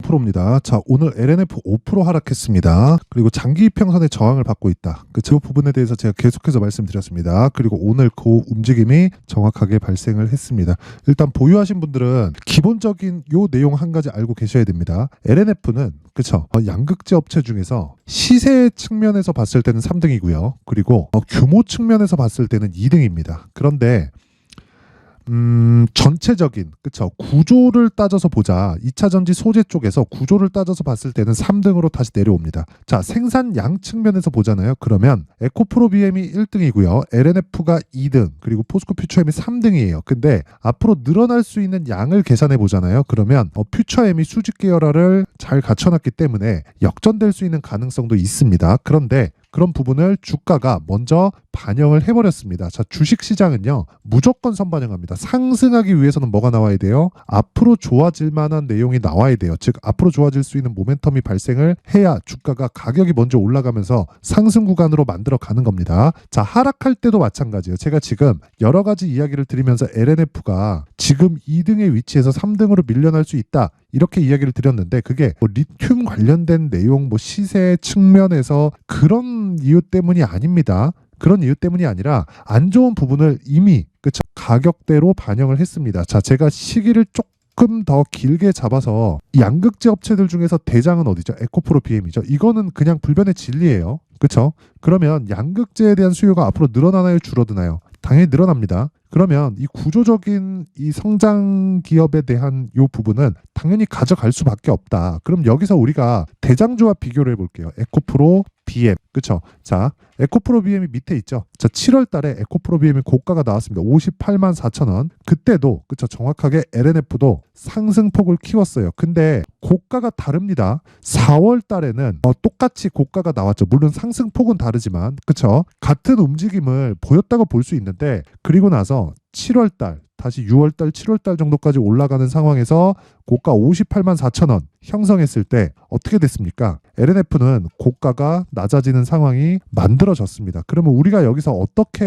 5%입니다. 자, 오늘 LNF 5% 하락했습니다. 그리고 장기 이평선의 저항을 받고 있다. 그 부분에 대해서 제가 계속해서 말씀드렸습니다. 그리고 오늘 그 움직임이 정확하게 발생을 했습니다. 일단 보유하신 분들은 기본적인 요 내용 한 가지 알고 계셔야 됩니다. LNF는 그쵸, 양극재 업체 중에서 시세 측면에서 봤을 때는 3등이고요. 그리고 규모 측면에서 봤을 때는 2등입니다. 그런데 전체적인 그쵸 구조를 따져서 보자. 2차전지 소재 쪽에서 구조를 따져서 봤을 때는 3등으로 다시 내려옵니다. 자, 생산량 측면에서 보잖아요. 그러면 에코프로 BM이 1등이고요. LNF가 2등, 그리고 포스코 퓨처엠이 3등이에요. 근데 앞으로 늘어날 수 있는 양을 계산해 보잖아요. 그러면 퓨처엠이 수직 계열화를 잘 갖춰놨기 때문에 역전될 수 있는 가능성도 있습니다. 그런데 그런 부분을 주가가 먼저 반영을 해버렸습니다. 자, 주식시장은요 무조건 선반영합니다. 상승하기 위해서는 뭐가 나와야 돼요? 앞으로 좋아질 만한 내용이 나와야 돼요. 즉 앞으로 좋아질 수 있는 모멘텀이 발생을 해야 주가가 가격이 먼저 올라가면서 상승 구간으로 만들어 가는 겁니다. 자, 하락할 때도 마찬가지예요. 제가 지금 여러 가지 이야기를 드리면서 LNF가 지금 2등의 위치에서 3등으로 밀려날 수 있다, 이렇게 이야기를 드렸는데 그게 리튬 관련된 내용 시세 측면에서 그런 이유 때문이 아닙니다. 그런 이유 때문이 아니라 안 좋은 부분을 이미 그쵸 가격대로 반영을 했습니다. 자, 제가 시기를 조금 더 길게 잡아서 양극재 업체들 중에서 대장은 어디죠? 에코프로 BM이죠. 이거는 그냥 불변의 진리예요. 그쵸? 그러면 양극재에 대한 수요가 앞으로 늘어나나요? 줄어드나요? 당연히 늘어납니다. 그러면 이 구조적인 이 성장 기업에 대한 이 부분은 당연히 가져갈 수밖에 없다. 그럼 여기서 우리가 대장주와 비교를 해볼게요. 에코프로 BM, 그쵸? 자, 에코프로 BM이 밑에 있죠. 자, 7월 달에 에코프로 BM이 고가가 나왔습니다. 58만 4천 원. 그때도 그쵸, 정확하게 LNF도 상승폭을 키웠어요. 근데 고가가 다릅니다. 4월 달에는 똑같이 고가가 나왔죠. 물론 상승폭은 다르지만 그쵸? 같은 움직임을 보였다고 볼 수 있는데, 그리고 나서 7월 달 다시 6월 달, 7월 달 정도까지 올라가는 상황에서 고가 58만 4천 원 형성했을 때 어떻게 됐습니까? LNF는 고가가 낮아지는 상황이 만들어졌습니다. 그러면 우리가 여기서 어떻게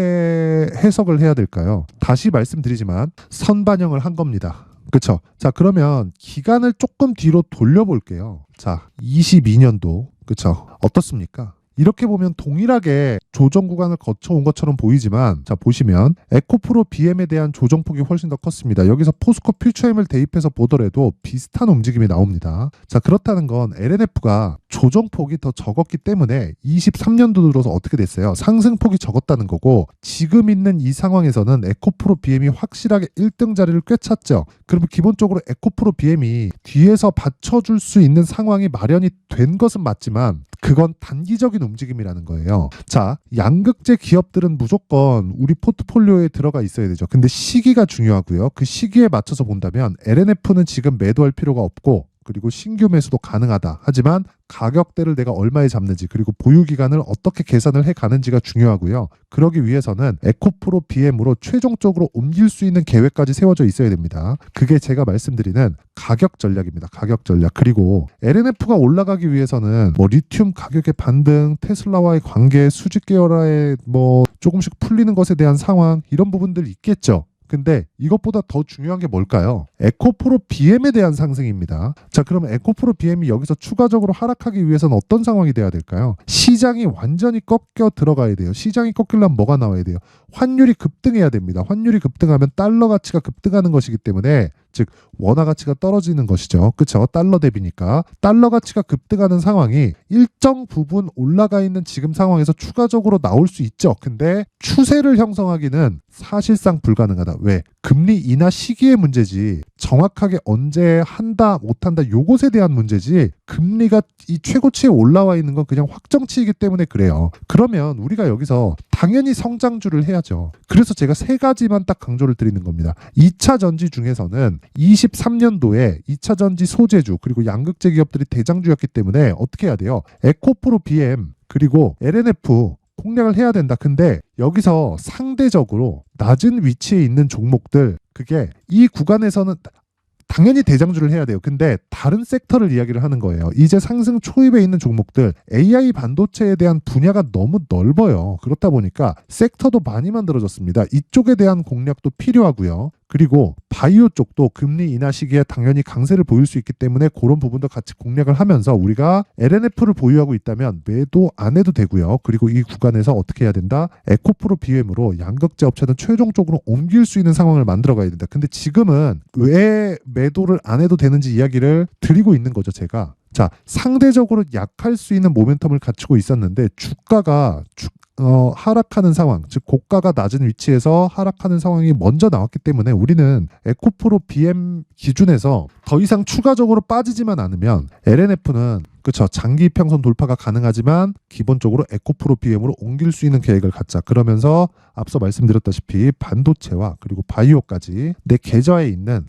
해석을 해야 될까요? 다시 말씀드리지만 선반영을 한 겁니다. 그쵸? 자, 그러면 기간을 조금 뒤로 돌려볼게요. 자, 22년도 그쵸? 어떻습니까? 이렇게 보면 동일하게 조정 구간을 거쳐온 것처럼 보이지만, 자, 보시면 에코프로 BM에 대한 조정폭이 훨씬 더 컸습니다. 여기서 포스코 퓨처엠을 대입해서 보더라도 비슷한 움직임이 나옵니다. 자, 그렇다는 건 LNF가 조정폭이 더 적었기 때문에 23년도 들어서 어떻게 됐어요? 상승폭이 적었다는 거고, 지금 있는 이 상황에서는 에코프로 BM이 확실하게 1등 자리를 꿰찼죠. 그러면 기본적으로 에코프로 BM이 뒤에서 받쳐줄 수 있는 상황이 마련이 된 것은 맞지만 그건 단기적인 움직임이라는 거예요. 자, 양극재 기업들은 무조건 우리 포트폴리오에 들어가 있어야 되죠. 근데 시기가 중요하고요. 그 시기에 맞춰서 본다면 LNF는 지금 매도할 필요가 없고, 그리고 신규 매수도 가능하다. 하지만 가격대를 내가 얼마에 잡는지, 그리고 보유 기간을 어떻게 계산을 해 가는지가 중요하고요. 그러기 위해서는 에코프로 BM으로 최종적으로 옮길 수 있는 계획까지 세워져 있어야 됩니다. 그게 제가 말씀드리는 가격 전략입니다. 가격 전략. 그리고 LNF가 올라가기 위해서는 리튬 가격의 반등, 테슬라와의 관계, 수직 계열화에 조금씩 풀리는 것에 대한 상황, 이런 부분들 있겠죠. 근데 이것보다 더 중요한 게 뭘까요? 에코프로 BM에 대한 상승입니다. 자, 그러면 에코프로 BM이 여기서 추가적으로 하락하기 위해서는 어떤 상황이 돼야 될까요? 시장이 완전히 꺾여 들어가야 돼요. 시장이 꺾이려면 뭐가 나와야 돼요? 환율이 급등해야 됩니다. 환율이 급등하면 달러 가치가 급등하는 것이기 때문에, 즉 원화 가치가 떨어지는 것이죠. 그렇죠? 달러 대비니까 달러 가치가 급등하는 상황이 일정 부분 올라가 있는 지금 상황에서 추가적으로 나올 수 있죠. 근데 추세를 형성하기는 사실상 불가능하다. 왜? 금리 인하 시기의 문제지 정확하게 언제 한다 못한다 요것에 대한 문제지, 금리가 이 최고치에 올라와 있는 건 그냥 확정치이기 때문에 그래요. 그러면 우리가 여기서 당연히 성장주를 해야죠. 그래서 제가 세 가지만 딱 강조를 드리는 겁니다. 2차 전지 중에서는 23년도에 2차 전지 소재주 그리고 양극재 기업들이 대장주였기 때문에 어떻게 해야 돼요? 에코프로 BM 그리고 LNF 공략을 해야 된다. 근데 여기서 상대적으로 낮은 위치에 있는 종목들, 그게 이 구간에서는 당연히 대장주를 해야 돼요. 근데 다른 섹터를 이야기를 하는 거예요. 이제 상승 초입에 있는 종목들, AI 반도체에 대한 분야가 너무 넓어요. 그렇다 보니까 섹터도 많이 만들어졌습니다. 이쪽에 대한 공략도 필요하고요. 그리고 바이오 쪽도 금리 인하 시기에 당연히 강세를 보일 수 있기 때문에 그런 부분도 같이 공략을 하면서 우리가 LNF를 보유하고 있다면 매도 안 해도 되고요. 그리고 이 구간에서 어떻게 해야 된다? 에코프로 BM으로 양극재 업체는 최종적으로 옮길 수 있는 상황을 만들어 가야 된다. 근데 지금은 왜 매도를 안 해도 되는지 이야기를 드리고 있는 거죠, 제가. 자, 상대적으로 약할 수 있는 모멘텀을 갖추고 있었는데 주가가 하락하는 상황, 즉 고가가 낮은 위치에서 하락하는 상황이 먼저 나왔기 때문에 우리는 에코프로 BM 기준에서 더 이상 추가적으로 빠지지만 않으면 LNF는 그렇죠. 장기 평선 돌파가 가능하지만 기본적으로 에코프로 BM으로 옮길 수 있는 계획을 갖자. 그러면서 앞서 말씀드렸다시피 반도체와 그리고 바이오까지 내 계좌에 있는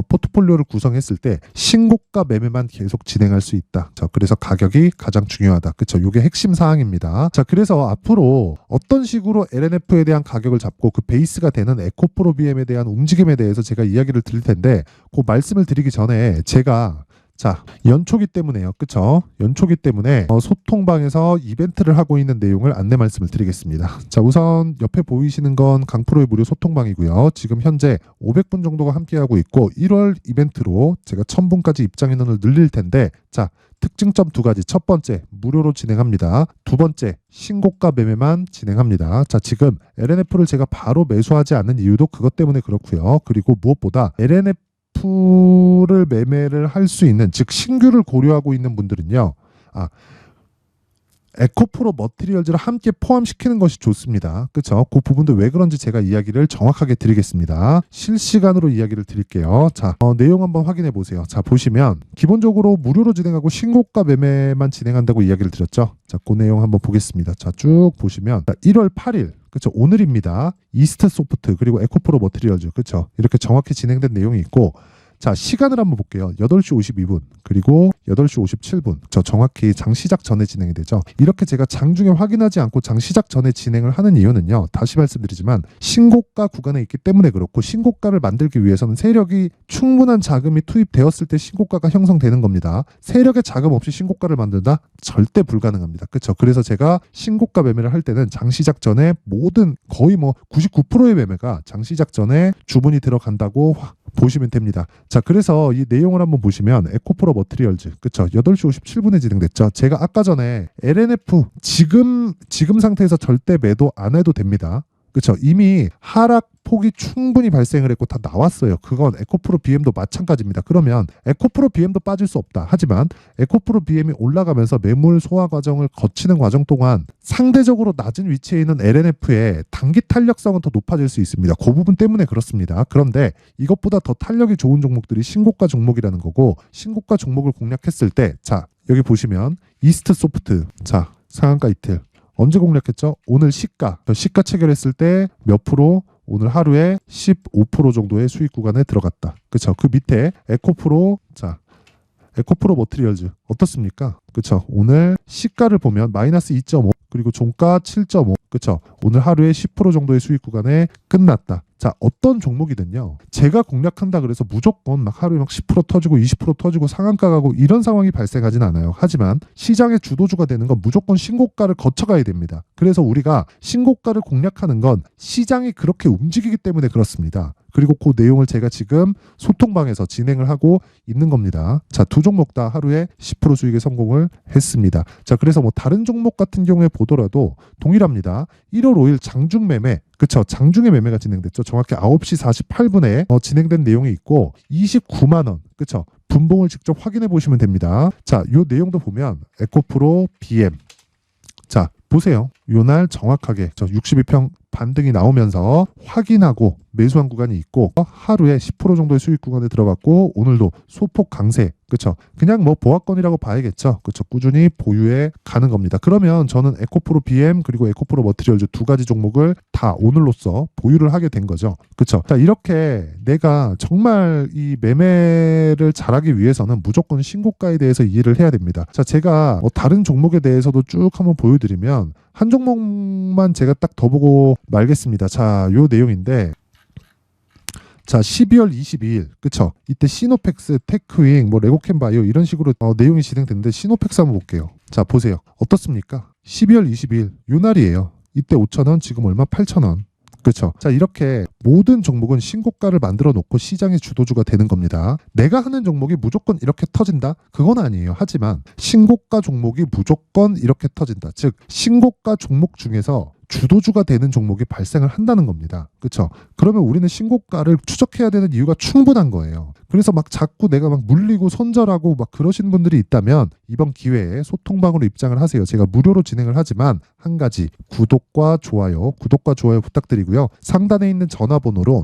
포트폴리오를 구성했을 때 신고가 매매만 계속 진행할 수 있다. 자, 그래서 가격이 가장 중요하다. 그렇죠. 이게 핵심 사항입니다. 자, 그래서 앞으로 어떤 식으로 LNF에 대한 가격을 잡고 그 베이스가 되는 에코프로 BM에 대한 움직임에 대해서 제가 이야기를 드릴 텐데 그 말씀을 드리기 전에 제가 자, 연초기 때문에요. 그쵸? 연초기 때문에 소통방에서 이벤트를 하고 있는 내용을 안내 말씀을 드리겠습니다. 자, 우선 옆에 보이시는 건 강프로의 무료 소통방이고요. 지금 현재 500분 정도가 함께하고 있고 1월 이벤트로 제가 1000분까지 입장 인원을 늘릴 텐데 자, 특징점 두 가지. 첫 번째, 무료로 진행합니다. 두 번째, 신고가 매매만 진행합니다. 자, 지금 LNF를 제가 바로 매수하지 않는 이유도 그것 때문에 그렇고요. 그리고 무엇보다 LNF를 매매를 할 수 있는, 즉 신규를 고려하고 있는 분들은요. 에코프로 머티리얼즈를 함께 포함시키는 것이 좋습니다. 그렇죠? 그 부분도 왜 그런지 제가 이야기를 정확하게 드리겠습니다. 실시간으로 이야기를 드릴게요. 자, 내용 한번 확인해 보세요. 자, 보시면 기본적으로 무료로 진행하고 신고가 매매만 진행한다고 이야기를 드렸죠. 자, 그 내용 한번 보겠습니다. 자, 쭉 보시면 1월 8일 그렇죠. 오늘입니다. 이스트 소프트 그리고 에코프로 머티리얼즈 그렇죠. 이렇게 정확히 진행된 내용이 있고 자, 시간을 한번 볼게요. 8시 52분 그리고 8시 57분 저 정확히 장 시작 전에 진행이 되죠. 이렇게 제가 장중에 확인하지 않고 장 시작 전에 진행을 하는 이유는요. 다시 말씀드리지만 신고가 구간에 있기 때문에 그렇고 신고가를 만들기 위해서는 세력이 충분한 자금이 투입되었을 때 신고가가 형성되는 겁니다. 세력의 자금 없이 신고가를 만든다? 절대 불가능합니다. 그렇죠. 그래서 제가 신고가 매매를 할 때는 장 시작 전에 모든 거의 99%의 매매가 장 시작 전에 주문이 들어간다고 보시면 됩니다. 자, 그래서 이 내용을 한번 보시면 에코프로 머티리얼즈 그쵸 8시 57분에 진행됐죠. 제가 아까 전에 LNF 지금 상태에서 절대 매도 안 해도 됩니다. 그렇죠. 이미 하락폭이 충분히 발생을 했고 다 나왔어요. 그건 에코프로 BM도 마찬가지입니다. 그러면 에코프로 BM도 빠질 수 없다. 하지만 에코프로 BM이 올라가면서 매물 소화 과정을 거치는 과정 동안 상대적으로 낮은 위치에 있는 LNF의 단기 탄력성은 더 높아질 수 있습니다. 그 부분 때문에 그렇습니다. 그런데 이것보다 더 탄력이 좋은 종목들이 신고가 종목이라는 거고 신고가 종목을 공략했을 때 자, 여기 보시면 이스트 소프트 자, 상한가 이틀 언제 공략했죠? 오늘 시가 체결했을 때 몇 프로? 오늘 하루에 15% 정도의 수익 구간에 들어갔다. 그렇죠? 그 밑에 에코프로 자 에코프로 머티리얼즈 어떻습니까? 그렇죠? 오늘 시가를 보면 마이너스 2.5 그리고 종가 7.5 그렇죠? 오늘 하루에 10% 정도의 수익 구간에 끝났다. 자, 어떤 종목이든요. 제가 공략한다 그래서 무조건 막 하루에 10% 터지고 20% 터지고 상한가 가고 이런 상황이 발생하진 않아요. 하지만 시장의 주도주가 되는 건 무조건 신고가를 거쳐가야 됩니다. 그래서 우리가 신고가를 공략하는 건 시장이 그렇게 움직이기 때문에 그렇습니다. 그리고 그 내용을 제가 지금 소통방에서 진행을 하고 있는 겁니다. 자, 두 종목 다 하루에 10% 수익에 성공을 했습니다. 자, 그래서 다른 종목 같은 경우에 보더라도 동일합니다. 1월 5일 장중 매매 그쵸. 장중에 매매가 진행됐죠. 정확히 9시 48분에 진행된 내용이 있고 29만 원. 그쵸. 분봉을 직접 확인해 보시면 됩니다. 자, 요 내용도 보면 에코프로 BM. 자, 보세요. 요날 정확하게 저 62평 반등이 나오면서 확인하고 매수한 구간이 있고 하루에 10% 정도의 수익 구간에 들어갔고 오늘도 소폭 강세 그렇죠. 그냥 보합권이라고 봐야겠죠. 그렇죠. 꾸준히 보유해 가는 겁니다. 그러면 저는 에코프로 BM 그리고 에코프로 머티리얼즈 두 가지 종목을 다 오늘로써 보유를 하게 된 거죠. 그렇죠. 자, 이렇게 내가 정말 이 매매를 잘하기 위해서는 무조건 신고가에 대해서 이해를 해야 됩니다. 자, 제가 다른 종목에 대해서도 쭉 한번 보여드리면 한 종목만 제가 딱 더 보고 말겠습니다. 자, 요 내용인데 자, 12월 22일 그쵸? 이때 시노펙스, 테크윙, 레고캠바이오 이런 식으로 내용이 진행됐는데 시노펙스 한번 볼게요. 자, 보세요. 어떻습니까? 12월 22일 요 날이에요. 이때 5,000원, 지금 얼마? 8,000원. 그렇죠. 자, 이렇게 모든 종목은 신고가를 만들어 놓고 시장의 주도주가 되는 겁니다. 내가 하는 종목이 무조건 이렇게 터진다? 그건 아니에요. 하지만 신고가 종목이 무조건 이렇게 터진다. 즉 신고가 종목 중에서 주도주가 되는 종목이 발생을 한다는 겁니다. 그렇죠? 그러면 우리는 신고가를 추적해야 되는 이유가 충분한 거예요. 그래서 막 자꾸 내가 막 물리고 손절하고 막 그러신 분들이 있다면 이번 기회에 소통방으로 입장을 하세요. 제가 무료로 진행을 하지만 한 가지 구독과 좋아요 부탁드리고요. 상단에 있는 전화번호로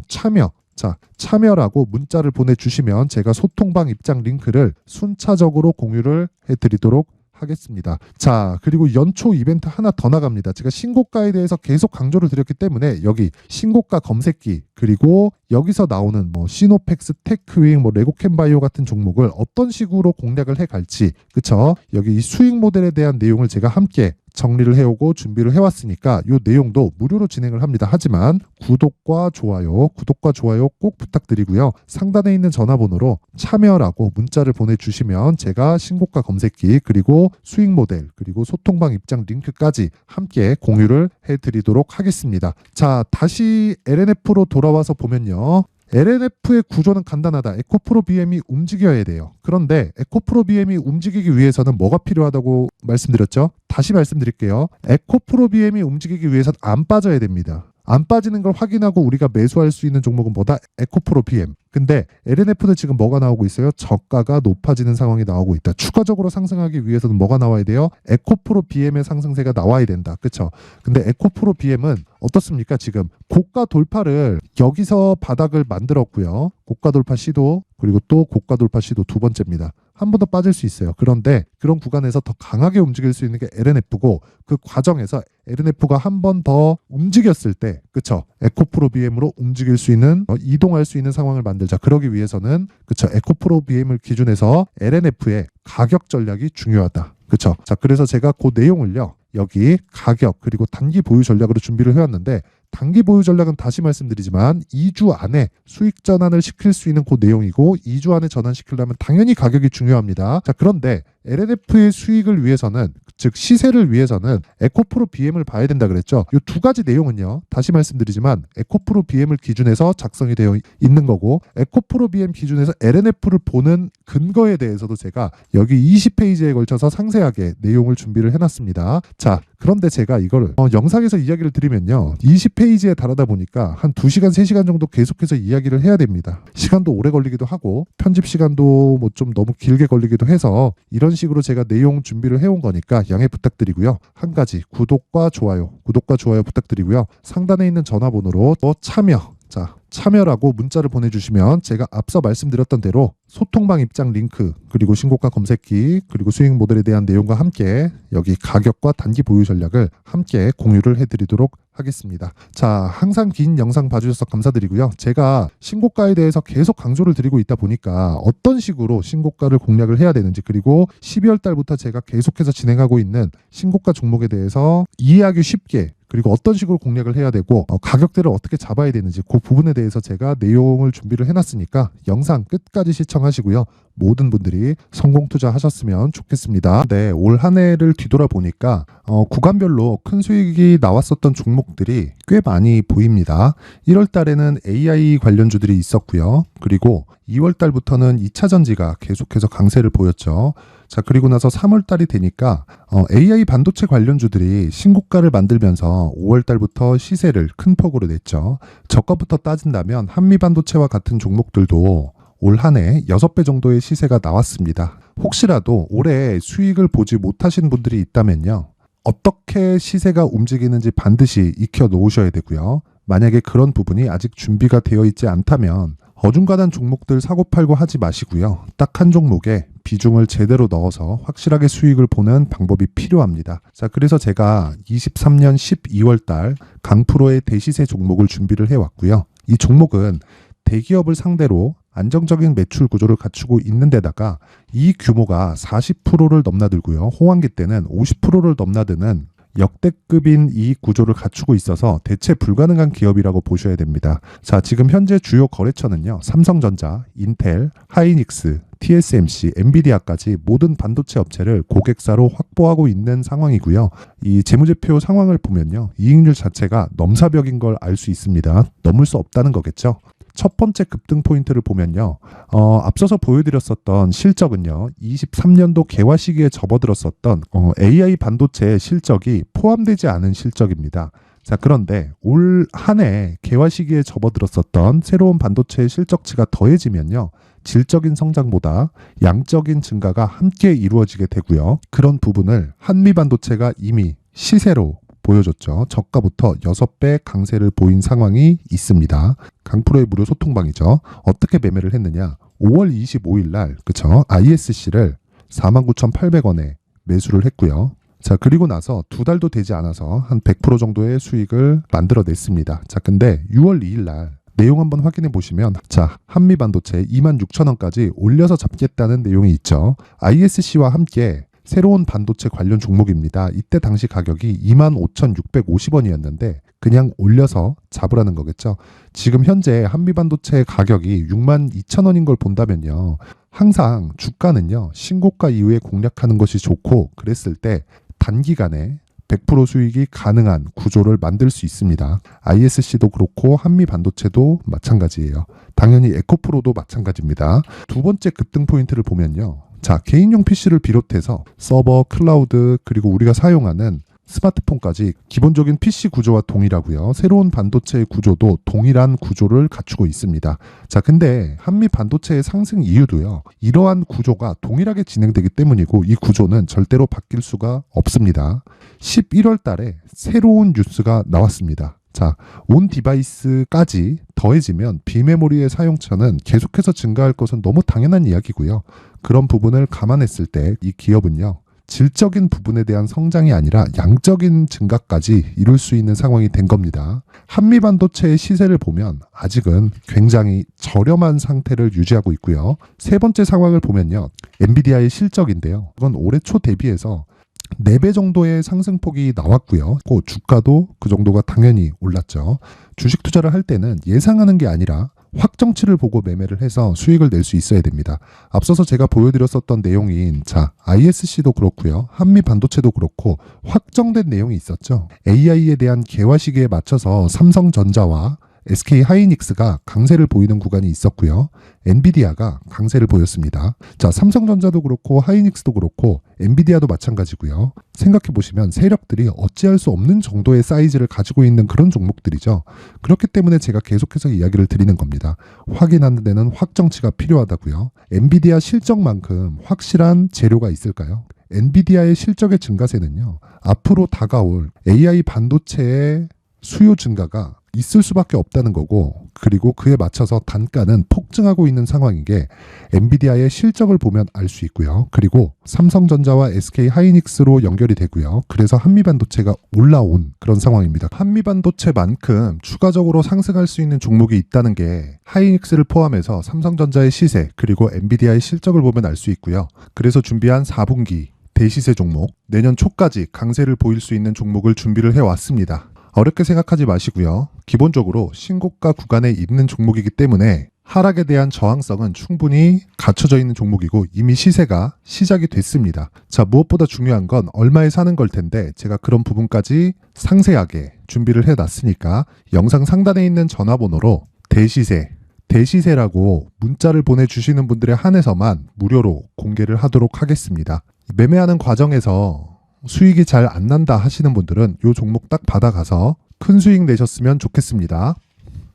참여라고 문자를 보내주시면 제가 소통방 입장 링크를 순차적으로 공유를 해드리도록 하겠습니다. 자, 그리고 연초 이벤트 하나 더 나갑니다. 제가 신고가에 대해서 계속 강조를 드렸기 때문에 여기 신고가 검색기 그리고 여기서 나오는 뭐 시노펙스, 테크윙, 뭐 레고캠바이오 같은 종목을 어떤 식으로 공략을 해갈지, 그쵸? 여기 이 수익 모델에 대한 내용을 제가 함께 정리를 해오고 준비를 해왔으니까 이 내용도 무료로 진행을 합니다. 하지만 구독과 좋아요 꼭 부탁드리고요. 상단에 있는 전화번호로 참여라고 문자를 보내주시면 제가 신고가 검색기 그리고 수익 모델 그리고 소통방 입장 링크까지 함께 공유를 해드리도록 하겠습니다. 자, 다시 LNF로 돌아와서 보면요. LNF의 구조는 간단하다. 에코프로 BM이 움직여야 돼요. 그런데 에코프로 BM이 움직이기 위해서는 뭐가 필요하다고 말씀드렸죠? 다시 말씀드릴게요. 에코프로 BM이 움직이기 위해서는 안 빠져야 됩니다. 안 빠지는 걸 확인하고 우리가 매수할 수 있는 종목은 뭐다? 에코프로 BM. 근데 LNF는 지금 뭐가 나오고 있어요? 저가가 높아지는 상황이 나오고 있다. 추가적으로 상승하기 위해서는 뭐가 나와야 돼요? 에코프로 BM의 상승세가 나와야 된다. 그렇죠? 근데 에코프로 BM은 어떻습니까? 지금 고가 돌파를 여기서 바닥을 만들었고요. 고가 돌파 시도 그리고 또 고가 돌파 시도 두 번째입니다. 한 번 더 빠질 수 있어요. 그런데 그런 구간에서 더 강하게 움직일 수 있는 게 LNF고 그 과정에서 LNF가 한 번 더 움직였을 때 그쵸? 에코프로 BM으로 움직일 수 있는 이동할 수 있는 상황을 만들자. 그러기 위해서는 그쵸? 에코프로 BM을 기준해서 LNF의 가격 전략이 중요하다. 그쵸? 자, 그래서 제가 그 내용을요. 여기 가격 그리고 단기 보유 전략으로 준비를 해왔는데 단기 보유 전략은 다시 말씀드리지만 2주 안에 수익 전환을 시킬 수 있는 그 내용이고 2주 안에 전환시키려면 당연히 가격이 중요합니다. 자, 그런데 LNF의 수익을 위해서는 즉 시세를 위해서는 에코프로 BM을 봐야 된다 그랬죠. 이 두 가지 내용은요. 다시 말씀드리지만 에코프로 BM을 기준해서 작성이 되어 있는 거고 에코프로 BM 기준에서 LNF를 보는 근거에 대해서도 제가 여기 20페이지에 걸쳐서 상세하게 내용을 준비를 해놨습니다. 자, 그런데 제가 이걸 영상에서 이야기를 드리면요. 20페이지에 달하다 보니까 한 2시간, 3시간 정도 계속해서 이야기를 해야 됩니다. 시간도 오래 걸리기도 하고 편집 시간도 뭐 좀 너무 길게 걸리기도 해서 이런 식으로 제가 내용 준비를 해온 거니까 양해 부탁드리고요. 한 가지 구독과 좋아요 부탁드리고요. 상단에 있는 전화번호로 참여라고 문자를 보내주시면 제가 앞서 말씀드렸던 대로 소통방 입장 링크 그리고 신고가 검색기 그리고 수익 모델에 대한 내용과 함께 여기 가격과 단기 보유 전략을 함께 공유를 해드리도록 하겠습니다. 자, 항상 긴 영상 봐주셔서 감사드리고요. 제가 신고가에 대해서 계속 강조를 드리고 있다 보니까 어떤 식으로 신고가를 공략을 해야 되는지 그리고 12월 달부터 제가 계속해서 진행하고 있는 신고가 종목에 대해서 이해하기 쉽게 그리고 어떤 식으로 공략을 해야 되고 가격대를 어떻게 잡아야 되는지 그 부분에 대해서 제가 내용을 준비를 해놨으니까 영상 끝까지 시청하시고요. 모든 분들이 성공 투자하셨으면 좋겠습니다. 네, 올 한 해를 뒤돌아보니까 구간별로 큰 수익이 나왔었던 종목들이 꽤 많이 보입니다. 1월 달에는 AI 관련주들이 있었고요. 그리고 2월 달부터는 2차 전지가 계속해서 강세를 보였죠. 자, 그리고 나서 3월 달이 되니까 AI 반도체 관련주들이 신고가를 만들면서 5월 달부터 시세를 큰 폭으로 냈죠. 저가부터 따진다면 한미반도체와 같은 종목들도 올 한 해 6배 정도의 시세가 나왔습니다. 혹시라도 올해 수익을 보지 못하신 분들이 있다면요. 어떻게 시세가 움직이는지 반드시 익혀 놓으셔야 되고요. 만약에 그런 부분이 아직 준비가 되어 있지 않다면 어중간한 종목들 사고팔고 하지 마시고요. 딱 한 종목에 비중을 제대로 넣어서 확실하게 수익을 보는 방법이 필요합니다. 자, 그래서 제가 23년 12월 달 강프로의 대시세 종목을 준비를 해왔고요. 이 종목은 대기업을 상대로 안정적인 매출 구조를 갖추고 있는 데다가 이 규모가 40%를 넘나들고요. 호황기 때는 50%를 넘나드는 역대급인 이 구조를 갖추고 있어서 대체 불가능한 기업이라고 보셔야 됩니다. 자, 지금 현재 주요 거래처는요. 삼성전자, 인텔, 하이닉스, TSMC, 엔비디아까지 모든 반도체 업체를 고객사로 확보하고 있는 상황이고요. 이 재무제표 상황을 보면요. 이익률 자체가 넘사벽인 걸 알 수 있습니다. 넘을 수 없다는 거겠죠. 첫 번째 급등 포인트를 보면요. 앞서서 보여드렸었던 실적은요. 23년도 개화 시기에 접어들었었던 AI 반도체의 실적이 포함되지 않은 실적입니다. 자, 그런데 올 한 해 개화 시기에 접어들었었던 새로운 반도체의 실적치가 더해지면요. 질적인 성장보다 양적인 증가가 함께 이루어지게 되고요. 그런 부분을 한미반도체가 이미 시세로 보여줬죠. 저가부터 6배 강세를 보인 상황이 있습니다. 강프로의 무료 소통방이죠. 어떻게 매매를 했느냐. 5월 25일 날 그쵸? ISC를 49,800원에 매수를 했고요. 자, 그리고 나서 2달도 되지 않아서 한 100% 정도의 수익을 만들어냈습니다. 자, 근데 6월 2일 날 내용 한번 확인해 보시면 자, 한미반도체 26,000원까지 올려서 잡겠다는 내용이 있죠. ISC와 함께 새로운 반도체 관련 종목입니다. 이때 당시 가격이 25,650원이었는데 그냥 올려서 잡으라는 거겠죠. 지금 현재 한미반도체 가격이 62,000원인 걸 본다면요. 항상 주가는요. 신고가 이후에 공략하는 것이 좋고 그랬을 때 단기간에 100% 수익이 가능한 구조를 만들 수 있습니다. ISC도 그렇고 한미반도체도 마찬가지예요. 당연히 에코프로도 마찬가지입니다. 두 번째 급등 포인트를 보면요. 자, 개인용 PC를 비롯해서 서버, 클라우드, 그리고 우리가 사용하는 스마트폰까지 기본적인 PC 구조와 동일하고요. 새로운 반도체의 구조도 동일한 구조를 갖추고 있습니다. 자, 근데 한미 반도체의 상승 이유도요. 이러한 구조가 동일하게 진행되기 때문이고 이 구조는 절대로 바뀔 수가 없습니다. 11월 달에 새로운 뉴스가 나왔습니다. 자, 온 디바이스까지 더해지면 비메모리의 사용처는 계속해서 증가할 것은 너무 당연한 이야기고요. 그런 부분을 감안했을 때 이 기업은요. 질적인 부분에 대한 성장이 아니라 양적인 증가까지 이룰 수 있는 상황이 된 겁니다. 한미반도체의 시세를 보면 아직은 굉장히 저렴한 상태를 유지하고 있고요. 세 번째 상황을 보면요. 엔비디아의 실적인데요. 이건 올해 초 대비해서 4배 정도의 상승폭이 나왔고요. 그 주가도 그 정도가 당연히 올랐죠. 주식 투자를 할 때는 예상하는 게 아니라 확정치를 보고 매매를 해서 수익을 낼 수 있어야 됩니다. 앞서서 제가 보여드렸었던 내용인 자, ISC도 그렇고요. 한미반도체도 그렇고 확정된 내용이 있었죠. AI에 대한 개화 시기에 맞춰서 삼성전자와 SK 하이닉스가 강세를 보이는 구간이 있었고요. 엔비디아가 강세를 보였습니다. 자, 삼성전자도 그렇고 하이닉스도 그렇고 엔비디아도 마찬가지고요. 생각해 보시면 세력들이 어찌할 수 없는 정도의 사이즈를 가지고 있는 그런 종목들이죠. 그렇기 때문에 제가 계속해서 이야기를 드리는 겁니다. 확인하는 데는 확정치가 필요하다고요. 엔비디아 실적만큼 확실한 재료가 있을까요? 엔비디아의 실적의 증가세는요. 앞으로 다가올 AI 반도체의 수요 증가가 있을 수밖에 없다는 거고 그리고 그에 맞춰서 단가는 폭증하고 있는 상황인 게 엔비디아의 실적을 보면 알 수 있고요. 그리고 삼성전자와 SK 하이닉스로 연결이 되고요. 그래서 한미반도체가 올라온 그런 상황입니다. 한미반도체만큼 추가적으로 상승할 수 있는 종목이 있다는 게 하이닉스를 포함해서 삼성전자의 시세 그리고 엔비디아의 실적을 보면 알 수 있고요. 그래서 준비한 4분기 대시세 종목 내년 초까지 강세를 보일 수 있는 종목을 준비를 해왔습니다. 어렵게 생각하지 마시고요. 기본적으로 신고가 구간에 있는 종목이기 때문에 하락에 대한 저항성은 충분히 갖춰져 있는 종목이고 이미 시세가 시작이 됐습니다. 자, 무엇보다 중요한 건 얼마에 사는 걸 텐데 제가 그런 부분까지 상세하게 준비를 해놨으니까 영상 상단에 있는 전화번호로 대시세라고 문자를 보내주시는 분들에 한해서만 무료로 공개를 하도록 하겠습니다. 매매하는 과정에서 수익이 잘 안 난다 하시는 분들은 이 종목 딱 받아가서 큰 수익 내셨으면 좋겠습니다.